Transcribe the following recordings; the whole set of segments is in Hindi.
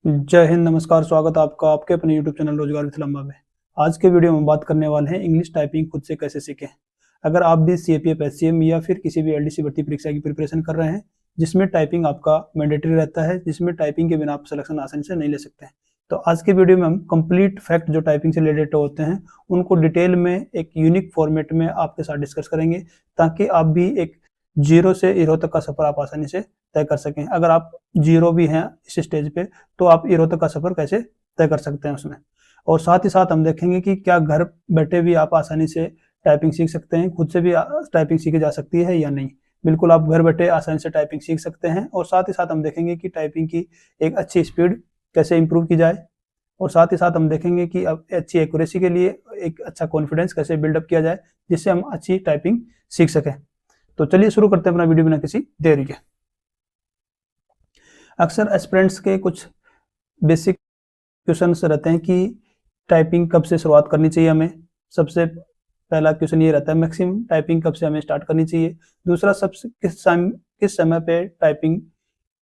जय हिंद, नमस्कार। स्वागत है आपका आपके अपने यूट्यूब चैनल रोजगार विथ लंबा में। आज के वीडियो में बात करने वाले हैं इंग्लिश टाइपिंग खुद से कैसे सीखें। अगर आप भी सीएपीएफ, एससीएम या फिर किसी भी एलडीसी भर्ती परीक्षा की प्रिपरेशन कर रहे हैं जिसमें टाइपिंग आपका मैंडेटरी रहता है, जिसमें टाइपिंग के बिना आप सिलेक्शन आसानी से नहीं ले सकते हैं, तो आज के वीडियो में हम कंप्लीट फैक्ट जो टाइपिंग से रिलेटेड होते हैं उनको डिटेल में एक यूनिक फॉर्मेट में आपके साथ डिस्कस करेंगे, ताकि आप भी एक जीरो से हीरो तक का सफर आप आसानी से तय कर सकें। अगर आप जीरो भी हैं इस स्टेज पे तो आप हीरो तक का सफर कैसे तय कर सकते हैं उसमें। और साथ ही साथ हम देखेंगे कि क्या घर बैठे भी आप आसानी से टाइपिंग सीख सकते हैं, खुद से भी टाइपिंग सीखी जा सकती है या नहीं। बिल्कुल आप घर बैठे आसानी से टाइपिंग सीख सकते हैं। और साथ ही साथ हम देखेंगे कि टाइपिंग की एक अच्छी स्पीड कैसे इंप्रूव की जाए, और साथ ही साथ हम देखेंगे कि अब अच्छी एक्यूरेसी के लिए एक अच्छा कॉन्फिडेंस कैसे बिल्डअप किया जाए जिससे हम अच्छी टाइपिंग सीख सकें। तो चलिए शुरू करते हैं अपना वीडियो बिना किसी देरी के। अक्सर एस्पिरेंट्स के कुछ बेसिक क्वेश्चंस रहते हैं कि टाइपिंग कब से शुरुआत करनी चाहिए हमें। सबसे पहला क्वेश्चन ये रहता है मैक्सिमम टाइपिंग कब से हमें स्टार्ट करनी चाहिए। दूसरा, सबसे किस समय पे टाइपिंग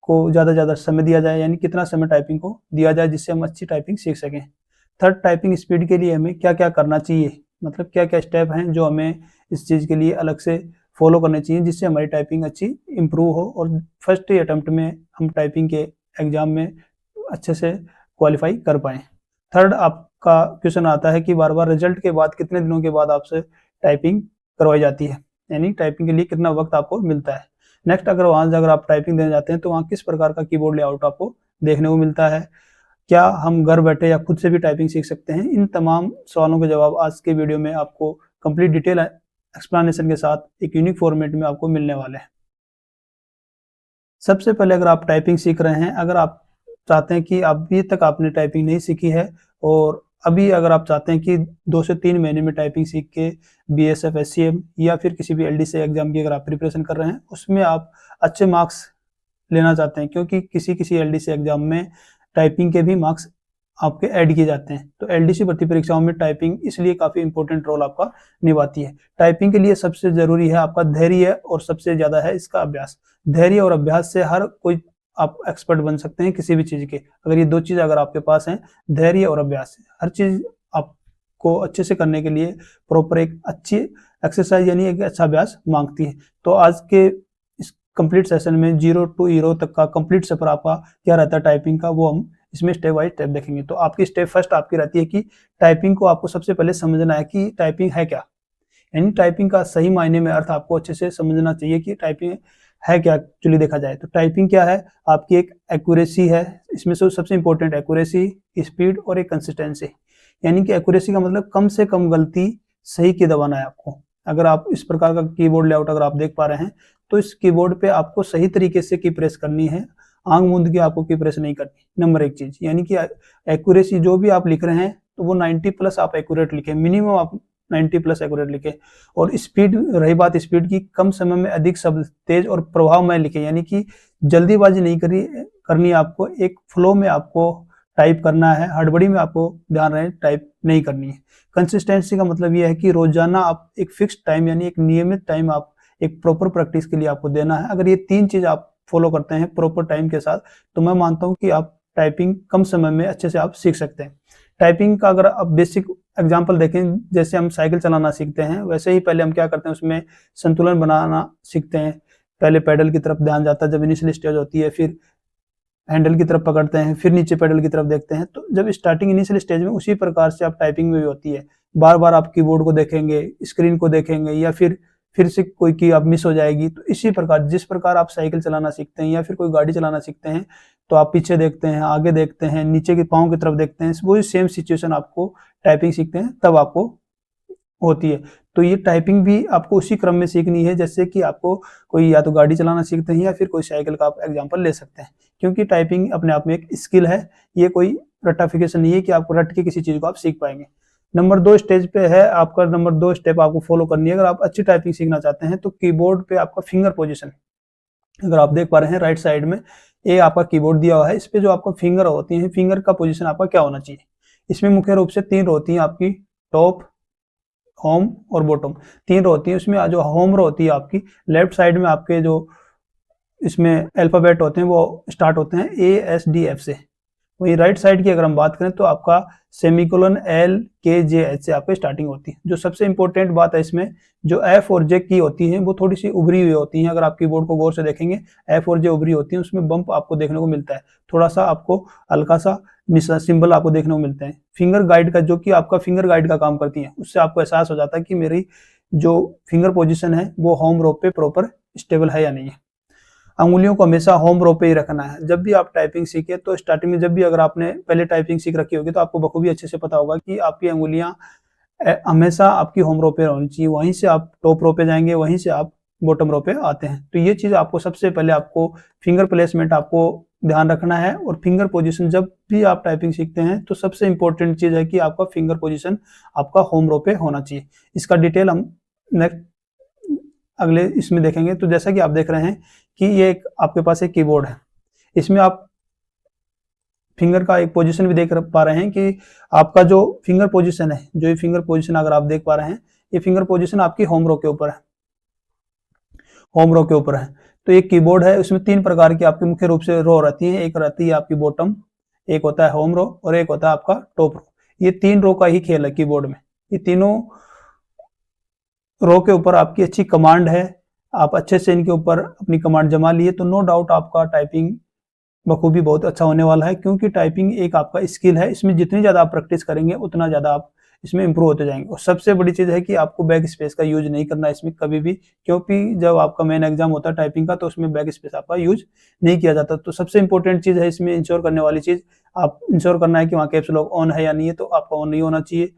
को ज़्यादा समय दिया जाए, यानी कितना समय टाइपिंग को दिया जाए जिससे हम अच्छी टाइपिंग सीख सकें। थर्ड, टाइपिंग स्पीड के लिए हमें क्या क्या करना चाहिए, मतलब क्या क्या स्टेप हैं जो हमें इस चीज़ के लिए अलग से फॉलो करने चाहिए जिससे हमारी टाइपिंग अच्छी इंप्रूव हो और फर्स्ट ही अटेम्प्ट में हम टाइपिंग के एग्जाम में अच्छे से क्वालिफाई कर पाएँ। थर्ड, आपका क्वेश्चन आता है कि बार बार रिजल्ट के बाद कितने दिनों के बाद आपसे टाइपिंग करवाई जाती है, यानी टाइपिंग के लिए कितना वक्त आपको मिलता है। नेक्स्ट, अगर आप टाइपिंग देने जाते हैं तो वहाँ किस प्रकार का कीबोर्ड लेआउट आपको देखने को मिलता है, क्या हम घर बैठे या खुद से भी टाइपिंग सीख सकते हैं। इन तमाम सवालों के जवाब आज के वीडियो में आपको कंप्लीट डिटेल एक्सप्लेनेशन के साथ एक यूनिक फॉर्मेट में आपको मिलने वाले हैं। सबसे पहले, अगर आप टाइपिंग सीख रहे हैं, अगर आप चाहते हैं कि अभी तक आपने टाइपिंग नहीं सीखी है और अभी अगर आप चाहते हैं कि 2 से 3 महीने में टाइपिंग सीख के बीएसएफ, एससीएम या फिर किसी भी एलडीसी एग्जाम की अगर आप प्रिपरेशन कर रहे हैं, उसमें आप अच्छे मार्क्स लेना चाहते हैं, क्योंकि किसी एलडीसी एग्जाम में टाइपिंग के भी मार्क्स आपके ऐड किए जाते हैं। तो एलडीसी भर्ती परीक्षाओं में टाइपिंग इसलिए काफ़ी इंपॉर्टेंट रोल आपका निभाती है। टाइपिंग के लिए सबसे ज़रूरी है आपका धैर्य और सबसे ज़्यादा है इसका अभ्यास। धैर्य और अभ्यास से हर कोई आप एक्सपर्ट बन सकते हैं किसी भी चीज़ के। अगर ये 2 चीज़ अगर आपके पास हैं, धैर्य और अभ्यास, हर चीज़ आपको अच्छे से करने के लिए प्रॉपर एक अच्छी एक्सरसाइज यानी एक अच्छा अभ्यास मांगती है। तो आज के इस कंप्लीट सेशन में जीरो टू हीरो तक का कंप्लीट सफर आपका क्या रहता है टाइपिंग का, वो हम इसमें स्टेप बाय स्टेप देखेंगे। तो आपकी स्टेप फर्स्ट आपकी रहती है कि टाइपिंग को आपको सबसे पहले समझना है कि टाइपिंग है क्या, यानी टाइपिंग का सही मायने में अर्थ आपको अच्छे से समझना चाहिए कि टाइपिंग है क्या। एक्चुअली देखा जाए तो टाइपिंग क्या है, आपकी एक एक्यूरेसी है, इसमें से सबसे इंपॉर्टेंट एक्यूरेसी, स्पीड और एक कंसिस्टेंसी। यानी कि एक्यूरेसी का मतलब कम से कम गलती सही की दबाना है आपको। अगर आप इस प्रकार का कीबोर्ड लेआउट अगर आप देख पा रहे हैं तो इस कीबोर्ड पे आपको सही तरीके से की प्रेस करनी है, आंख मूंद के आपको की प्रेस नहीं करनी। नंबर 1 चीज, यानी कि एक्यूरेसी जो भी आप लिख रहे हैं तो वो 90 प्लस आप एक्यूरेट लिखें, मिनिमम आप 90 प्लस एक्यूरेट लिखें। और स्पीड, रही बात स्पीड की, कम समय में अधिक शब्द तेज और प्रभावमय लिखें, यानी कि जल्दीबाजी नहीं करनी आपको, एक फ्लो में आपको टाइप करना है, हड़बड़ी में आपको ध्यान रहे टाइप नहीं करनी है। कंसिस्टेंसी का मतलब यह है कि रोजाना आप एक फिक्स टाइम यानी एक नियमित टाइम आप एक प्रॉपर प्रैक्टिस के लिए आपको देना है। अगर ये 3 चीज आप फॉलो करते हैं प्रॉपर टाइम के साथ, तो मैं मानता हूं कि आप टाइपिंग कम समय में अच्छे से आप सीख सकते हैं। टाइपिंग का अगर आप बेसिक एग्जांपल देखें, जैसे हम साइकिल चलाना सीखते हैं वैसे ही पहले हम क्या करते हैं, उसमें संतुलन बनाना सीखते हैं। पहले पैडल की तरफ ध्यान जाता है जब इनिशियल स्टेज होती है, फिर हैंडल की तरफ पकड़ते हैं, फिर नीचे पैडल की तरफ देखते हैं। तो जब स्टार्टिंग इनिशियल स्टेज में उसी प्रकार से आप टाइपिंग में भी होती है, बार बार आप कीबोर्ड को देखेंगे, स्क्रीन को देखेंगे, या फिर से कोई की आप मिस हो जाएगी। तो इसी प्रकार जिस प्रकार आप साइकिल चलाना सीखते हैं या फिर कोई गाड़ी चलाना सीखते हैं, तो आप पीछे देखते हैं, आगे देखते हैं, नीचे के पाँव की तरफ देखते हैं, वही सेम सिचुएशन आपको टाइपिंग सीखते हैं तब आपको होती है। तो ये टाइपिंग भी आपको उसी क्रम में सीखनी है जैसे कि आपको कोई या तो गाड़ी चलाना सीखते हैं या फिर कोई साइकिल का आप एग्जाम्पल ले सकते हैं, क्योंकि टाइपिंग अपने आप में एक स्किल है। ये कोई रट्टाफिकेशन नहीं है कि आपको रट के किसी चीज को आप सीख पाएंगे। नंबर 2 स्टेज पे है आपका, नंबर 2 स्टेप आपको फॉलो करनी है अगर आप अच्छी टाइपिंग सीखना चाहते हैं। तो कीबोर्ड पे आपका फिंगर पोजीशन, अगर आप देख पा रहे हैं राइट साइड में ये आपका कीबोर्ड दिया हुआ है, इस पे जो आपका फिंगर होती है, फिंगर का पोजीशन आपका क्या होना चाहिए। इसमें मुख्य रूप से 3 रो होती है आपकी, टॉप, होम और बॉटम, 3 रो होती है। उसमें जो होम रो होती है आपकी लेफ्ट साइड में, आपके जो इसमें अल्फाबेट होते हैं वो स्टार्ट होते हैं ASDF से। वहीं राइट साइड की अगर हम बात करें तो आपका सेमीकोलन एल के जे एच से आपकी स्टार्टिंग होती है। जो सबसे इंपॉर्टेंट बात है इसमें, जो एफ और जे की होती हैं वो थोड़ी सी उभरी हुई होती हैं। अगर आप कीबोर्ड को गौर से देखेंगे, एफ और जे उभरी होती हैं, उसमें बम्प आपको देखने को मिलता है, थोड़ा सा आपको हल्का सा सिंबल आपको देखने को मिलते हैं। फिंगर गाइड का, जो कि आपका फिंगर गाइड का काम करती है, उससे आपको एहसास हो जाता है कि मेरी जो फिंगर पोजीशन है वो होम रो पे प्रॉपर स्टेबल है या नहीं है। अंगुलियों को हमेशा होम रो पे ही रखना है। जब भी आप टाइपिंग सीखे तो स्टार्टिंग में, जब भी अगर आपने पहले टाइपिंग सीख रखी होगी तो आपको बखूबी अच्छे से पता होगा कि आपकी अंगुलियां हमेशा आपकी होम रो पे होनी चाहिए। वहीं से आप टॉप रो पे जाएंगे, वहीं से आप बॉटम रो पे आते हैं। तो ये चीज आपको सबसे पहले, आपको फिंगर प्लेसमेंट आपको ध्यान रखना है। और फिंगर पोजीशन, जब भी आप टाइपिंग सीखते हैं तो सबसे इंपॉर्टेंट चीज है कि आपका फिंगर पोजीशन आपका होम रो पे होना चाहिए। इसका डिटेल हम नेक्स्ट अगले इसमें देखेंगे। तो जैसा कि आप देख रहे हैं कि ये एक आपके पास एक कीबोर्ड है, इसमें आप फिंगर का एक पोजीशन भी देख पा रहे हैं कि आपका जो फिंगर पोजीशन है, जो ये फिंगर पोजीशन अगर आप देख पा रहे हैं, ये फिंगर पोजीशन आपकी होम रो के ऊपर है, होम रो के ऊपर है। तो एक कीबोर्ड है, उसमें 3 प्रकार की आपकी मुख्य रूप से रो रहती है। एक रहती है आपकी बॉटम, एक होता है होम रो और एक होता है आपका टॉप रो। ये 3 रो का ही खेल है कीबोर्ड में। ये तीनों रो के ऊपर आपकी अच्छी कमांड है, आप अच्छे से इनके ऊपर अपनी कमांड जमा लिए तो नो डाउट आपका टाइपिंग बखूबी बहुत अच्छा होने वाला है। क्योंकि टाइपिंग एक आपका स्किल है, इसमें जितनी ज़्यादा आप प्रैक्टिस करेंगे उतना ज़्यादा आप इसमें इंप्रूव होते जाएंगे। और सबसे बड़ी चीज़ है कि आपको बैक स्पेस का यूज नहीं करना है इसमें कभी भी, क्योंकि जब आपका मेन एग्जाम होता है टाइपिंग का तो उसमें बैक स्पेस आपका यूज नहीं किया जाता। तो सबसे इंपॉर्टेंट चीज़ है इसमें इंश्योर करने वाली चीज़, आप इंश्योर करना है कि वहाँ कैप्स लॉक ऑन है या नहीं है, तो आपका ऑन नहीं होना चाहिए।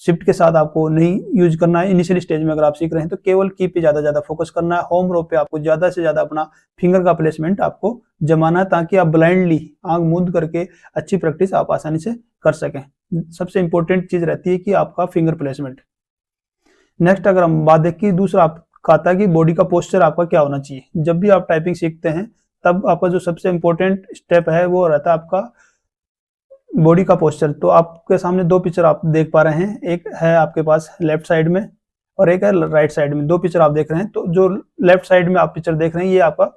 शिफ्ट के साथ आपको नहीं यूज करना है। इनिशियल स्टेज में अगर आप सीख रहे हैं तो केवल की पे ज्यादा फोकस करना है। होम रो पे आपको ज्यादा से ज्यादा अपना फिंगर का प्लेसमेंट आपको जमाना है, ताकि आप ब्लाइंडली आंख मूंद करके अच्छी प्रैक्टिस आप आसानी से कर सकें। सबसे इंपॉर्टेंट चीज रहती है कि आपका फिंगर प्लेसमेंट। नेक्स्ट अगर हम बात देखें, दूसरा आपका आता है कि बॉडी का पोस्चर आपका क्या होना चाहिए। जब भी आप टाइपिंग सीखते हैं तब आपका जो सबसे इंपॉर्टेंट स्टेप है वो रहता है आपका बॉडी का पोस्चर। तो आपके सामने 2 पिक्चर आप देख पा रहे हैं, एक है आपके पास लेफ्ट साइड में और एक है राइट साइड में। 2 पिक्चर आप देख रहे हैं। तो जो लेफ्ट साइड में आप पिक्चर देख रहे हैं ये आपका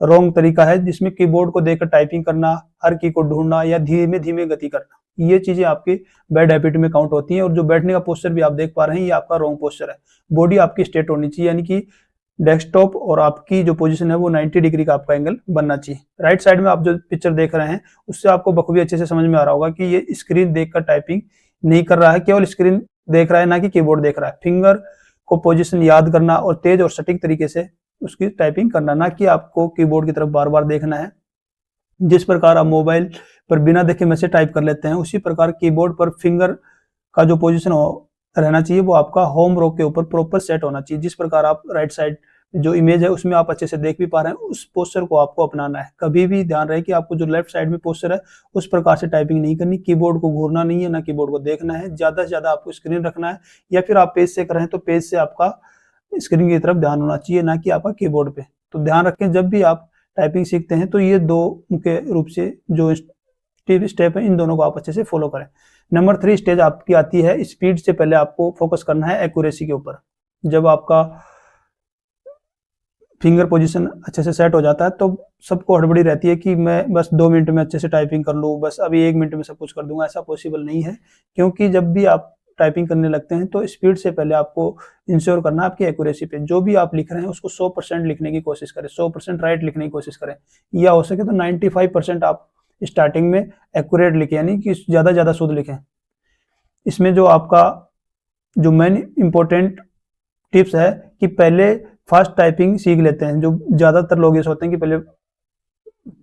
रॉन्ग तरीका है, जिसमें कीबोर्ड को देखकर टाइपिंग करना, हर की को ढूंढना या धीमे धीमे गति करना, ये चीजें आपकी बैड हैबिट में काउंट होती हैं। और जो बैठने का पोस्चर भी आप देख पा रहे हैं ये आपका रॉन्ग पोस्चर है। बॉडी आपकी स्ट्रेट होनी चाहिए, यानी कि डेस्कटॉप और आपकी जो पोजीशन है वो 90 डिग्री का आपका एंगल बनना चाहिए। राइट साइड में आप जो पिक्चर देख रहे हैं उससे आपको बखूबी अच्छे से समझ में आ रहा होगा कि ये स्क्रीन देखकर टाइपिंग नहीं कर रहा है, केवल स्क्रीन देख रहा है, ना कि कीबोर्ड देख रहा है। फिंगर को पोजीशन याद करना और तेज और सटीक तरीके से उसकी टाइपिंग करना, ना कि आपको कीबोर्ड की तरफ बार बार देखना है। जिस प्रकार आप मोबाइल पर बिना देखे मैसेज टाइप कर लेते हैं, उसी प्रकार कीबोर्ड पर फिंगर का जो पोजीशन रहना चाहिए वो आपका होम रो के ऊपर प्रॉपर सेट होना चाहिए। जिस प्रकार आप राइट साइड जो इमेज है उसमें आप अच्छे से देख भी पा रहे हैं, उस पोस्चर को आपको अपनाना है। कभी भी ध्यान रहे कि आपको जो लेफ्ट साइड में पोस्चर है उस प्रकार से टाइपिंग नहीं करनी, कीबोर्ड को घूरना नहीं है, ना कीबोर्ड को देखना है। ज्यादा से ज्यादा आपको स्क्रीन रखना है, या फिर आप पेज से कर रहे हैं तो पेज से आपका स्क्रीन की तरफ ध्यान होना चाहिए, ना कि आपका कीबोर्ड पे। तो ध्यान रखें जब भी आप टाइपिंग सीखते हैं तो ये 2 मुख्य रूप से जो स्टेप है इन दोनों को आप अच्छे से फॉलो करें। नंबर 3 स्टेज आपकी आती है स्पीड से पहले आपको फोकस करना है एक्यूरेसी के ऊपर। जब आपका फिंगर पोजीशन अच्छे से सेट हो जाता है तो सबको हड़बड़ी रहती है कि मैं बस 2 मिनट में अच्छे से टाइपिंग कर लूँ, बस अभी 1 मिनट में सब कुछ कर दूंगा। ऐसा पॉसिबल नहीं है, क्योंकि जब भी आप टाइपिंग करने लगते हैं तो स्पीड से पहले आपको इंश्योर करना है आपकी एक्यूरेसी पे। जो भी आप लिख रहे हैं उसको 100% लिखने की कोशिश करें, 100% राइट लिखने की कोशिश करें, या हो सके तो 95% आप स्टार्टिंग में एक्यूरेट लिखें, यानी कि ज्यादा शुद्ध लिखें। इसमें जो आपका जो मेन इंपॉर्टेंट टिप्स है कि पहले फास्ट टाइपिंग सीख लेते हैं। जो ज्यादातर लोग ये सोचते हैं कि पहले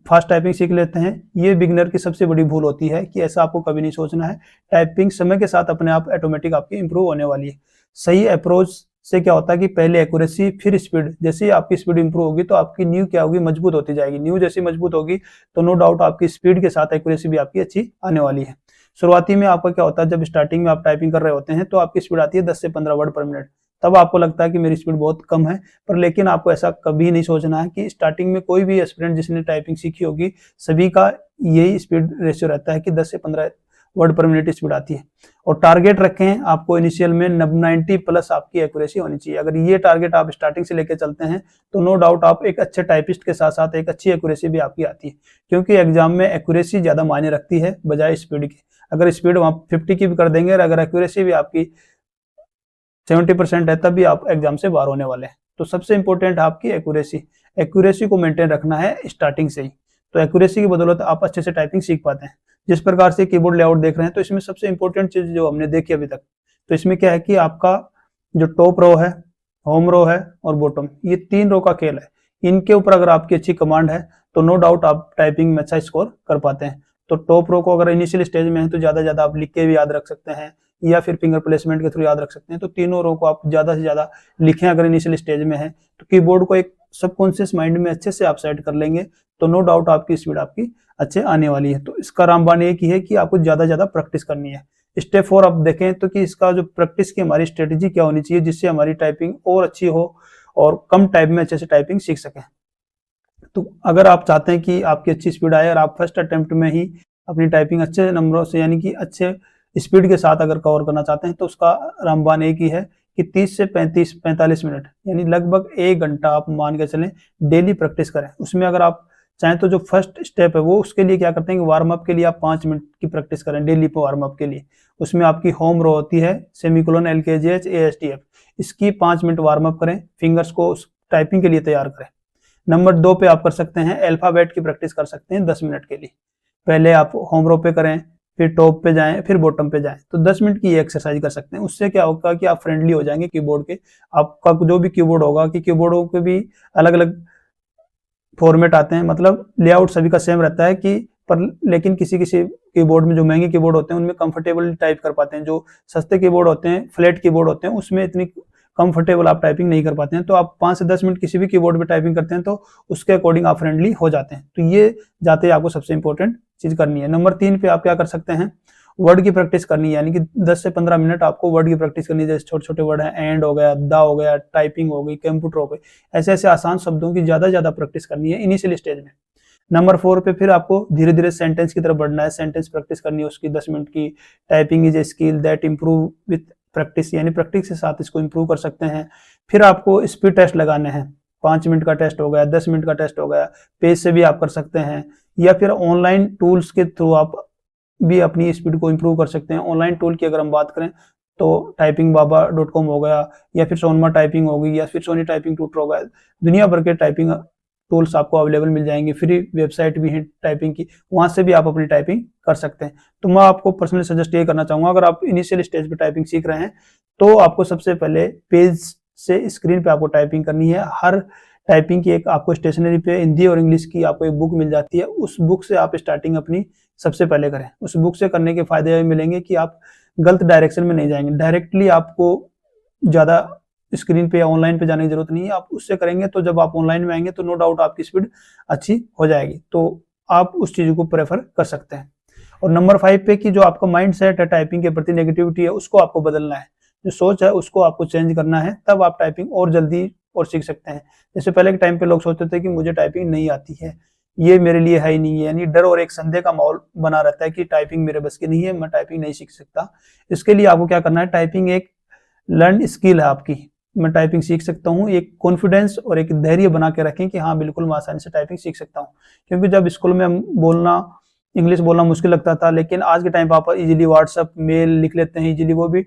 फास्ट टाइपिंग सीख लेते हैं, ये बिगिनर की सबसे बड़ी भूल होती है कि ऐसा आपको कभी नहीं सोचना है। टाइपिंग समय के साथ अपने आप ऑटोमेटिक आपकी इंप्रूव होने वाली है। सही अप्रोच से क्या होता है कि पहले एक्यूरेसी फिर स्पीड। जैसे ही आपकी स्पीड इंप्रूव होगी तो आपकी नींव क्या होगी, मजबूत होती जाएगी। नींव जैसी मजबूत होगी तो नो डाउट आपकी स्पीड के साथ एक्यूरेसी भी आपकी अच्छी आने वाली है। शुरुआती में आपका क्या होता है, जब स्टार्टिंग में आप टाइपिंग कर रहे होते हैं तो आपकी स्पीड आती है 10 से 15 वर्ड पर मिनट। तब आपको लगता है कि मेरी स्पीड बहुत कम है, पर लेकिन आपको ऐसा कभी नहीं सोचना है कि स्टार्टिंग में कोई भी एस्पिरेंट जिसने टाइपिंग सीखी होगी सभी का यही स्पीड रेशियो रहता है कि 10 से 15 वर्ड पर मिनट स्पीड आती है। और टारगेट रखें आपको इनिशियल में 90 प्लस आपकी एक्यूरेसी होनी चाहिए। अगर ये टारगेट आप स्टार्टिंग से लेकर चलते हैं तो नो डाउट आप एक अच्छे टाइपिस्ट के साथ साथ एक अच्छी एक्यूरेसी भी आपकी आती है, क्योंकि एग्जाम में एक्यूरेसी ज्यादा मायने रखती है बजाय स्पीड के। अगर स्पीड वहां 50 की भी कर देंगे और अगर एक्यूरेसी भी आपकी 70% है तब भी आप एग्जाम से बाहर होने वाले हैं। तो सबसे इंपॉर्टेंट आपकी एक्यूरेसी को मेंटेन रखना है स्टार्टिंग से ही। तो एक्यूरेसी की बदौलत आप अच्छे से टाइपिंग सीख पाते हैं। जिस प्रकार से कीबोर्ड लेआउट देख रहे हैं तो इसमें सबसे इंपॉर्टेंट चीज जो हमने देखी अभी तक, तो इसमें क्या है कि आपका जो टॉप रो है, होम रो है और बॉटम, ये 3 रो का खेल है। इनके ऊपर अगर आपकी अच्छी कमांड है तो नो डाउट आप टाइपिंग में अच्छा स्कोर कर पाते हैं। तो टॉप रो को अगर इनिशियल स्टेज में है तो ज्यादा आप लिख के भी याद रख सकते हैं या फिर फिंगर प्लेसमेंट के थ्रू याद रख सकते हैं। तो तीनों रो को आप ज्यादा से ज्यादा लिखें अगर इनिशियल स्टेज में है तो कीबोर्ड को एक सबकॉन्शियस माइंड में अच्छे से आप सेट कर लेंगे तो नो डाउट आपकी स्पीड आपकी अच्छे आने वाली है। तो इसका रामबाण एक ही है कि आपको ज्यादा प्रैक्टिस करनी है। स्टेप 4 आप देखें तो कि इसका जो प्रैक्टिस की हमारी स्ट्रेटेजी क्या होनी चाहिए जिससे हमारी टाइपिंग और अच्छी हो और कम टाइम में अच्छे से टाइपिंग सीख सकें। तो अगर आप चाहते हैं कि आपकी अच्छी स्पीड आए और आप फर्स्ट अटेम्प्ट में ही अपनी टाइपिंग अच्छे नंबरों से यानी कि अच्छे स्पीड के साथ अगर कवर करना चाहते हैं तो उसका रामबाण एक ही है कि 30 से 45 मिनट यानी लगभग 1 घंटा आप मान के चलें डेली प्रैक्टिस करें। उसमें अगर आप चाहें तो जो फर्स्ट स्टेप है वो उसके लिए क्या करते हैं कि वार्म अप के लिए आप 5 मिनट की प्रैक्टिस करें डेली पे वार्म अप के लिए। उसमें आपकी होम रो होती है सेमीकोलन LKGH ASTF, इसकी 5 मिनट वार्म अप करें, फिंगर्स को उस टाइपिंग के लिए तैयार करें। नंबर 2 पे आप कर सकते हैं अल्फाबेट की प्रैक्टिस कर सकते हैं 10 मिनट के लिए। पहले आप होम रो पे करें, फिर टॉप पे जाएं, फिर बॉटम पे जाएं। तो 10 मिनट की एक्सरसाइज कर सकते हैं। उससे क्या होगा कि आप फ्रेंडली हो जाएंगे कीबोर्ड के। आपका जो भी कीबोर्ड होगा कि कीबोर्डों के भी अलग अलग फॉर्मेट आते हैं, मतलब लेआउट सभी का सेम रहता है कि पर लेकिन किसी किसी कीबोर्ड में जो महंगे कीबोर्ड होते हैं उनमें कंफर्टेबल टाइप कर पाते हैं। जो सस्ते कीबोर्ड होते हैं, फ्लैट कीबोर्ड होते हैं, उसमें इतनी कंफर्टेबल आप टाइपिंग नहीं कर पाते हैं। तो आप 5 से 10 मिनट किसी भी कीबोर्ड पे टाइपिंग करते हैं तो उसके अकॉर्डिंग आप फ्रेंडली हो जाते हैं। तो ये जाते ही आपको सबसे इंपॉर्टेंट चीज करनी है। नंबर 3 पे आप क्या कर सकते हैं, वर्ड की प्रैक्टिस करनी है, यानी कि 10 से 15 मिनट आपको वर्ड की प्रैक्टिस करनी है। जैसे छोटे छोटे वर्ड हैं, एंड हो गया, दा हो गया, टाइपिंग हो गई, कंप्यूटर हो गई, ऐसे ऐसे आसान शब्दों की ज्यादा प्रैक्टिस करनी है इनिशियल स्टेज में। नंबर 4 पे फिर आपको धीरे धीरे सेंटेंस की तरफ बढ़ना है, सेंटेंस प्रैक्टिस करनी है उसकी 10 मिनट की। Typing is a skill that improve with practice, यानी प्रैक्टिस के साथ इसको इंप्रूव कर सकते हैं। फिर आपको स्पीड टेस्ट लगाने हैं, 5 मिनट का टेस्ट हो गया, 10 मिनट का टेस्ट हो गया, पेज से भी आप कर सकते हैं या फिर ऑनलाइन टूल्स के थ्रू आप भी अपनी स्पीड को इंप्रूव कर सकते हैं। ऑनलाइन टूल की अगर हम बात करें तो typingbaba.com हो गया या फिर सोनमा टाइपिंग होगी या फिर सोनी टाइपिंग ट्यूटर हो गया, दुनिया भर के टाइपिंग टूल्स आपको अवेलेबल मिल जाएंगे। फ्री वेबसाइट भी है टाइपिंग की, वहां से भी आप अपनी टाइपिंग कर सकते हैं। तो मैं आपको पर्सनली सजेस्ट ये करना चाहूंगा, अगर आप इनिशियल स्टेज पे टाइपिंग सीख रहे हैं तो आपको सबसे पहले पेज से स्क्रीन पे आपको टाइपिंग करनी है। हर टाइपिंग की एक आपको स्टेशनरी पे हिंदी और इंग्लिश की आपको एक बुक मिल जाती है, उस बुक से आप स्टार्टिंग अपनी सबसे पहले करें। उस बुक से करने के फायदे ये मिलेंगे कि आप गलत डायरेक्शन में नहीं जाएंगे, डायरेक्टली आपको ज्यादा स्क्रीन पे या ऑनलाइन पे जाने की जरूरत नहीं है। आप उससे करेंगे तो जब आप ऑनलाइन में आएंगे तो नो डाउट आपकी स्पीड अच्छी हो जाएगी। तो आप उस चीज को प्रेफर कर सकते हैं। और नंबर 5 पे कि जो आपका माइंड सेट है टाइपिंग के प्रति, नेगेटिविटी है, उसको आपको बदलना है, जो सोच है उसको आपको चेंज करना है, तब आप टाइपिंग और जल्दी और सीख सकते हैं। जैसे पहले के टाइम पे लोग सोचते थे कि मुझे टाइपिंग नहीं आती है, ये मेरे लिए है ही नहीं है, यानी डर और एक संदेह का माहौल बना रहता है कि टाइपिंग मेरे बस की नहीं है, मैं टाइपिंग नहीं सीख सकता। इसके लिए आपको क्या करना है, टाइपिंग एक लर्न स्किल है आपकी, मैं टाइपिंग सीख सकता हूँ। एक कॉन्फिडेंस और एक धैर्य बना के रखें कि हाँ बिल्कुल मैं आसानी से टाइपिंग सीख सकता हूँ। क्योंकि जब स्कूल में हम इंग्लिश बोलना मुश्किल लगता था, लेकिन आज के टाइम पर आप इजीली व्हाट्सएप मेल लिख लेते हैं इजीली, वो भी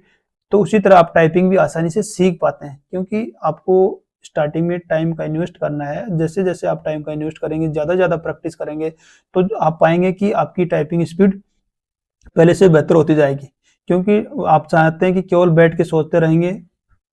तो उसी तरह आप टाइपिंग भी आसानी से सीख पाते हैं। क्योंकि आपको स्टार्टिंग में टाइम का इन्वेस्ट करना है, जैसे जैसे आप टाइम का इन्वेस्ट करेंगे, ज्यादा प्रैक्टिस करेंगे तो आप पाएंगे कि आपकी टाइपिंग स्पीड पहले से बेहतर होती जाएगी। क्योंकि आप चाहते हैं कि केवल बैठ के सोचते रहेंगे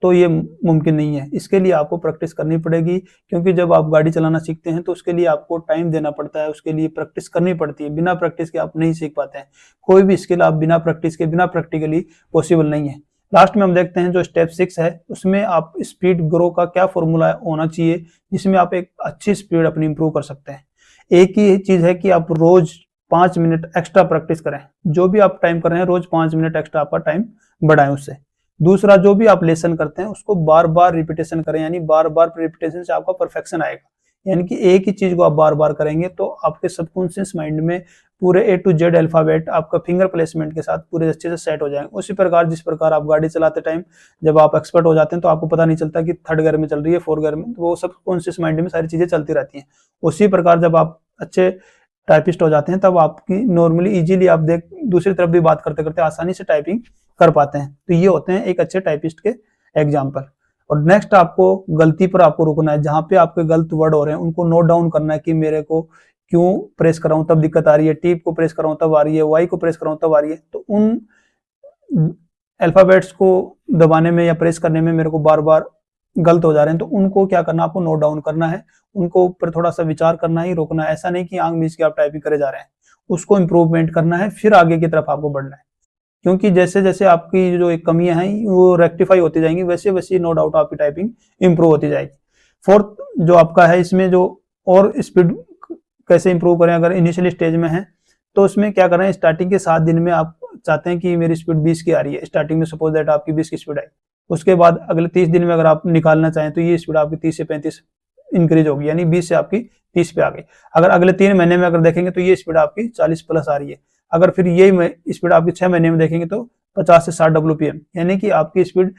तो ये मुमकिन नहीं है, इसके लिए आपको प्रैक्टिस करनी पड़ेगी। क्योंकि जब आप गाड़ी चलाना सीखते हैं तो उसके लिए आपको टाइम देना पड़ता है, उसके लिए प्रैक्टिस करनी पड़ती है। बिना प्रैक्टिस के आप नहीं सीख पाते हैं, कोई भी स्किल आप बिना प्रैक्टिस के, बिना प्रैक्टिकली पॉसिबल नहीं है। लास्ट में हम देखते हैं जो स्टेप 6 है, उसमें आप स्पीड ग्रो का क्या फॉर्मूला होना चाहिए जिसमें आप एक अच्छी स्पीड अपनी इंप्रूव कर सकते हैं। एक ही चीज है कि आप रोज 5 मिनट एक्स्ट्रा प्रैक्टिस करें, जो भी आप टाइम कर रहे हैं रोज 5 मिनट एक्स्ट्रा आपका टाइम बढ़ाएं उससे। दूसरा, जो भी आप लेसन करते हैं उसको बार बार रिपीटेशन करें, यानी बार बार रिपीटेशन से आपका परफेक्शन आएगा। यानी कि एक ही चीज को आप बार बार करेंगे तो आपके सबकॉन्शियस माइंड में पूरे A to Z अल्फाबेट आपका फिंगर प्लेसमेंट के साथ पूरे अच्छे से सेट हो जाएंगे। उसी प्रकार जिस प्रकार आप गाड़ी चलाते टाइम जब आप एक्सपर्ट हो जाते हैं तो आपको पता नहीं चलता कि थर्ड गियर में चल रही है, फोर्थ गियर में, तो वो सबकॉन्शियस माइंड में सारी चीजें चलती रहती हैं। उसी प्रकार जब आप अच्छे टाइपिस्ट हो जाते हैं तब आपकी नॉर्मली इजीली आप दूसरी तरफ भी बात करते करते आसानी से टाइपिंग कर पाते हैं। तो ये होते हैं एक अच्छे टाइपिस्ट के एग्जाम्पल। और नेक्स्ट आपको गलती पर आपको रुकना है, जहां पे आपके गलत वर्ड हो रहे हैं उनको नोट डाउन करना है कि मेरे को क्यों प्रेस कर रहा हूं तब दिक्कत आ रही है, टी को प्रेस कर रहा हूं तब आ रही है, वाई को प्रेस कर रहा हूं तब आ रही है। तो उन अल्फाबेट्स को दबाने में या प्रेस करने में मेरे को बार बार गलत हो जा रहे हैं, तो उनको क्या करना, आपको नोट डाउन करना है, उनको ऊपर थोड़ा सा विचार करना ही, रोकना है। ऐसा नहीं कि आंख मीच के आप टाइपिंग करे जा रहे हैं, उसको इंप्रूवमेंट करना है, फिर आगे की तरफ आपको बढ़ना है। क्योंकि जैसे जैसे आपकी जो एक कमियां हैं वो रेक्टिफाई होती जाएंगी, वैसे वैसे नो डाउट आपकी टाइपिंग इंप्रूव होती जाएगी। फोर्थ जो आपका है, इसमें जो और स्पीड कैसे इंप्रूव करें, अगर इनिशियल स्टेज में है तो उसमें क्या करें, स्टार्टिंग के 7 दिन में आप चाहते हैं कि मेरी स्पीड 20 की आ रही है, स्टार्टिंग में सपोज दैट आपकी 20 की स्पीड आई, उसके बाद अगले 30 दिन में अगर आप निकालना चाहें तो ये स्पीड आपकी 30 से 35 इंक्रीज होगी, यानी 20 से आपकी 30 पे आ गई। अगर अगले 3 महीने में अगर देखेंगे तो ये स्पीड आपकी 40 प्लस आ रही है। अगर फिर यही स्पीड आपकी 6 महीने में देखेंगे तो 50 से 60 WPM, यानी कि आपकी स्पीड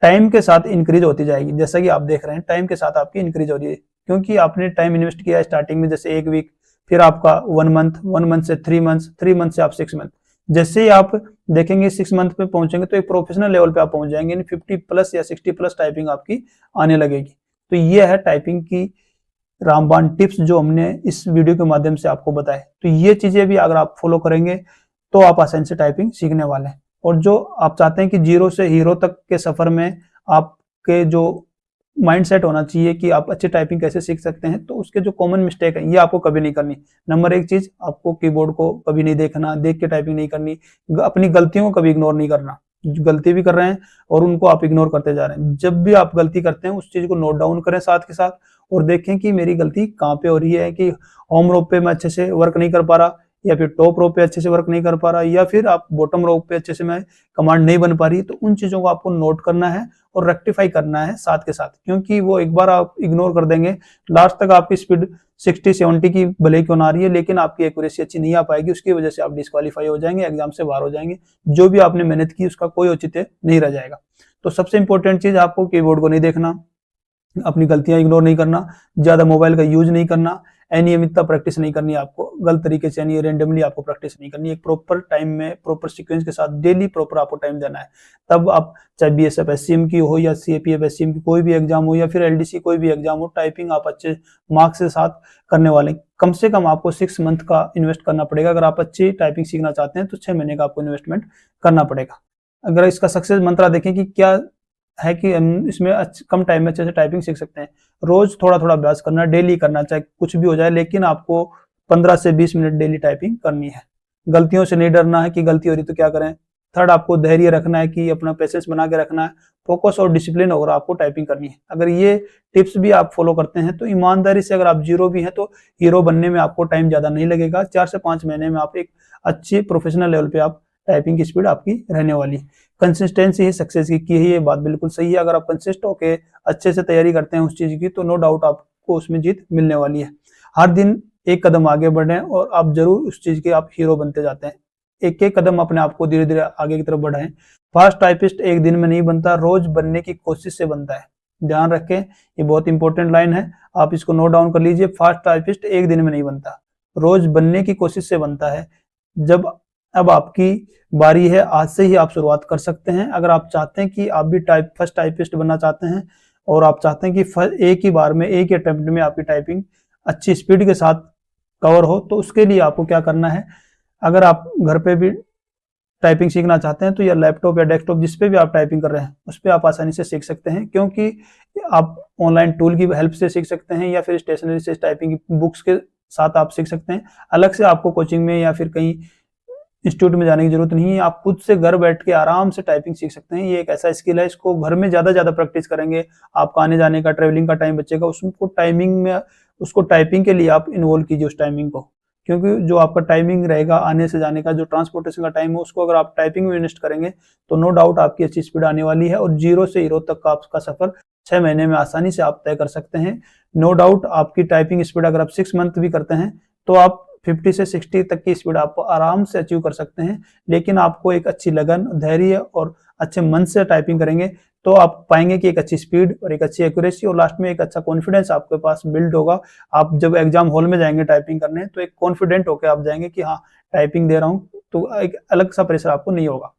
टाइम के साथ इंक्रीज होती जाएगी। जैसा कि आप देख रहे हैं टाइम के साथ आपकी इंक्रीज हो रही है, क्योंकि आपने टाइम इन्वेस्ट किया है स्टार्टिंग में, जैसे 1 वीक, फिर आपका 1 मंथ, 1 मंथ से 3 मंथ, 3 मंथ से आप 6 मंथ। जैसे ही आप देखेंगे 6 मंथ पे पहुंचेंगे तो एक प्रोफेशनल लेवल पे आप पहुंच जाएंगे, यानी 50 प्लस या 60 प्लस टाइपिंग आपकी आने लगेगी। तो ये है टाइपिंग की रामबाण टिप्स जो हमने इस वीडियो के माध्यम से आपको बताए। तो ये चीजें भी अगर आप फॉलो करेंगे तो आप आसानी से टाइपिंग सीखने वाले हैं। और जो आप चाहते हैं कि जीरो से हीरो तक के सफर में आपके जो माइंडसेट होना चाहिए कि आप अच्छी टाइपिंग कैसे सीख सकते हैं, तो उसके जो कॉमन मिस्टेक है ये आपको कभी नहीं करनी। नंबर 1 चीज, आपको कीबोर्ड को कभी नहीं देखना, देख के टाइपिंग नहीं करनी, अपनी गलतियों को कभी इग्नोर नहीं करना। गलती भी कर रहे हैं और उनको आप इग्नोर करते जा रहे हैं। जब भी आप गलती करते हैं उस चीज को नोट डाउन करें साथ के साथ, और देखें कि मेरी गलती कहाँ पे हो रही है, कि होम रो पे मैं अच्छे से वर्क नहीं कर पा रहा, या फिर टॉप रो पे अच्छे से वर्क नहीं कर पा रहा, या फिर आप बॉटम रो पे अच्छे से मैं कमांड नहीं बन पा रही। तो उन चीजों को आपको नोट करना है और रेक्टिफाई करना है साथ के साथ, क्योंकि वो एक बार आप इग्नोर कर देंगे, लास्ट तक आपकी स्पीड 60-70 की भले क्यों ना आ रही है, लेकिन आपकी एक्यूरेसी अच्छी नहीं आ पाएगी, उसकी वजह से आप डिस्क्वालीफाई हो जाएंगे, एग्जाम से बाहर हो जाएंगे। जो भी आपने मेहनत की उसका कोई औचित्य नहीं रह जाएगा। तो सबसे इंपॉर्टेंट चीज, आपको कीबोर्ड को नहीं देखना, अपनी गलतियां इग्नोर नहीं करना, ज्यादा मोबाइल का यूज नहीं करना, अनियमितता प्रैक्टिस नहीं करनी, आपको गलत तरीके से यानी रेंडमली आपको प्रैक्टिस नहीं करनी। एक प्रॉपर टाइम में प्रॉपर सीक्वेंस के साथ डेली प्रॉपर आपको टाइम देना है। तब आप चाहे BSF SCM की हो या CAPF SCM की कोई भी एग्जाम हो, या फिर LDC कोई भी एग्जाम हो, टाइपिंग आप अच्छे मार्क्स के साथ करने वाले। कम से कम आपको 6 मंथ का इन्वेस्ट करना पड़ेगा। अगर आप अच्छी टाइपिंग सीखना चाहते हैं तो 6 महीने का आपको इन्वेस्टमेंट करना पड़ेगा। अगर इसका सक्सेस मंत्रा देखें कि क्या है, कि हम इसमें कम टाइम में अच्छे से टाइपिंग सीख सकते हैं। रोज थोड़ा थोड़ा अभ्यास करना, डेली करना, चाहे कुछ भी हो जाए, लेकिन आपको 15 से 20 मिनट डेली टाइपिंग करनी है। गलतियों से नहीं डरना है कि गलती हो रही तो क्या करें। थर्ड, आपको धैर्य रखना है कि अपना पेशेंस बना के रखना है, फोकस और डिसिप्लिन होकर आपको टाइपिंग करनी है। अगर ये टिप्स भी आप फॉलो करते हैं तो ईमानदारी से, अगर आप जीरो भी हैं तो हीरो बनने में आपको टाइम ज्यादा नहीं लगेगा। 4 से 5 महीने में आप एक अच्छी प्रोफेशनल लेवल पे आप टाइपिंग की स्पीड आपकी रहने वाली है। कंसिस्टेंसी ही सक्सेस की है, ये बात बिल्कुल सही है। अगर आप कंसिस्ट होकर अच्छे से तैयारी करते हैं उस चीज की तो नो डाउट आपको उसमें जीत मिलने वाली है। हर दिन एक कदम आगे बढ़ें और आप जरूर उस चीज के आप हीरो बनते जाते हैं। एक एक कदम अपने आप को धीरे धीरे आगे की तरफ बढ़ाएं। फास्ट टाइपिस्ट एक दिन में नहीं बनता, रोज बनने की कोशिश से बनता है। ध्यान रखें, ये बहुत इंपॉर्टेंट लाइन है, आप इसको नोट डाउन कर लीजिए। फास्ट टाइपिस्ट एक दिन में नहीं बनता, रोज बनने की कोशिश से बनता है। जब अब आपकी बारी है, आज से ही आप शुरुआत कर सकते हैं। अगर आप चाहते हैं कि आप भी फर्स्ट टाइपिस्ट बनना चाहते हैं और आप चाहते हैं कि एक ही बार में, एक ही अटेम्प्ट में आपकी टाइपिंग अच्छी स्पीड के साथ कवर हो, तो उसके लिए आपको क्या करना है, अगर आप घर पे भी टाइपिंग सीखना चाहते हैं तो या लैपटॉप या डेस्कटॉप जिस पे भी आप टाइपिंग कर रहे हैं उस पर आप आसानी से सीख सकते हैं, क्योंकि आप ऑनलाइन टूल की हेल्प से सीख सकते हैं या फिर स्टेशनरी से टाइपिंग की बुक्स के साथ आप सीख सकते हैं। अलग से आपको कोचिंग में या फिर कहीं इंस्टीट्यूट में जाने की जरूरत नहीं है, आप खुद से घर बैठ के आराम से टाइपिंग सीख सकते हैं। ये एक ऐसा स्किल है, इसको घर में ज्यादा प्रैक्टिस करेंगे, आपका आने जाने का, ट्रेवलिंग का टाइम बचेगा, उसको टाइमिंग में, उसको टाइपिंग के लिए आप इन्वॉल्व कीजिए उस टाइमिंग को, क्योंकि जो आपका टाइमिंग रहेगा आने से जाने का, जो ट्रांसपोर्टेशन का टाइम है, उसको अगर आप टाइपिंग में इन्वेस्ट करेंगे तो नो डाउट आपकी अच्छी स्पीड आने वाली है और जीरो से हीरो तक का आपका सफर 6 महीने में आसानी से आप तय कर सकते हैं। नो डाउट आपकी टाइपिंग स्पीड अगर आप 6 मंथ भी करते हैं तो आप 50 से 60 तक की स्पीड आप आराम से अचीव कर सकते हैं। लेकिन आपको एक अच्छी लगन, धैर्य और अच्छे मन से टाइपिंग करेंगे तो आप पाएंगे कि एक अच्छी स्पीड और एक अच्छी एक्यूरेसी और लास्ट में एक अच्छा कॉन्फिडेंस आपके पास बिल्ड होगा। आप जब एग्जाम हॉल में जाएंगे टाइपिंग करने तो एक कॉन्फिडेंट होकर आप जाएंगे कि हाँ टाइपिंग दे रहा हूँ, तो एक अलग सा प्रेशर आपको नहीं होगा।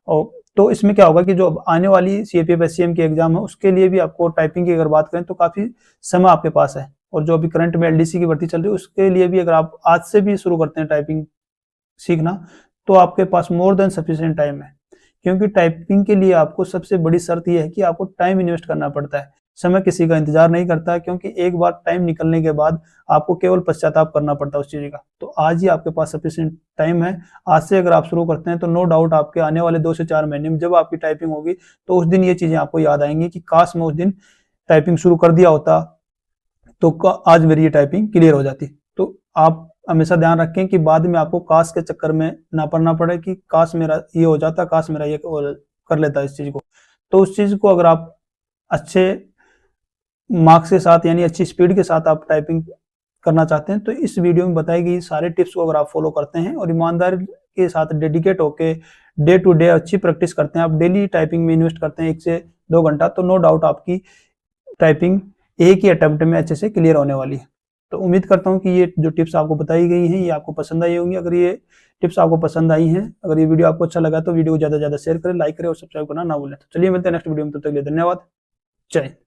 और तो इसमें क्या होगा कि जो आने वाली सीएपीएफ एससीएम की एग्जाम है उसके लिए भी आपको टाइपिंग की अगर बात करें तो काफी समय आपके पास है। और जो अभी करंट में एलडीसी की भर्ती चल रही है उसके लिए भी अगर आप आज से भी शुरू करते हैं टाइपिंग सीखना तो आपके पास मोर देन सफिशिएंट टाइम है। क्योंकि टाइपिंग के लिए आपको सबसे बड़ी शर्त यह है कि आपको टाइम इन्वेस्ट करना पड़ता है। समय किसी का इंतजार नहीं करता, क्योंकि एक बार टाइम निकलने के बाद आपको केवल पश्चाताप करना पड़ता है उस चीज का। तो आज ही आपके पास सफिशिएंट टाइम है। आज से अगर आप शुरू करते हैं तो नो डाउट आपके आने वाले 2 से 4 महीने में जब आपकी टाइपिंग होगी तो उस दिन ये चीजें आपको याद आएंगी कि काश मैं उस दिन टाइपिंग शुरू कर दिया होता तो आज मेरी ये टाइपिंग क्लियर हो जाती। तो आप हमेशा ध्यान रखें कि बाद में आपको काश के चक्कर में ना पड़ना पड़े कि काश मेरा ये हो जाता, काश मेरा ये कर लेता इस चीज को। तो उस चीज को अगर आप अच्छे मार्क्स के साथ यानी अच्छी स्पीड के साथ आप टाइपिंग करना चाहते हैं तो इस वीडियो में बताई गई सारे टिप्स को अगर आप फॉलो करते हैं और ईमानदारी के साथ डेडिकेट होके डे टू डे अच्छी प्रैक्टिस करते हैं, आप डेली टाइपिंग में इन्वेस्ट करते हैं 1 से 2 घंटा, तो नो डाउट आपकी टाइपिंग एक ही अटेम्प्ट में अच्छे से क्लियर होने वाली है। तो उम्मीद करता हूं कि ये जो टिप्स आपको बताई गई हैं ये आपको पसंद आई होंगी। अगर ये टिप्स आपको पसंद आई हैं, अगर ये वीडियो आपको अच्छा लगा तो वीडियो को ज्यादा से ज्यादा शेयर करें, लाइक करें और सब्सक्राइब करना ना भूलें। तो चलिए मिलते हैं नेक्स्ट वीडियो में, तब तक के लिए धन्यवाद। जय हिंद।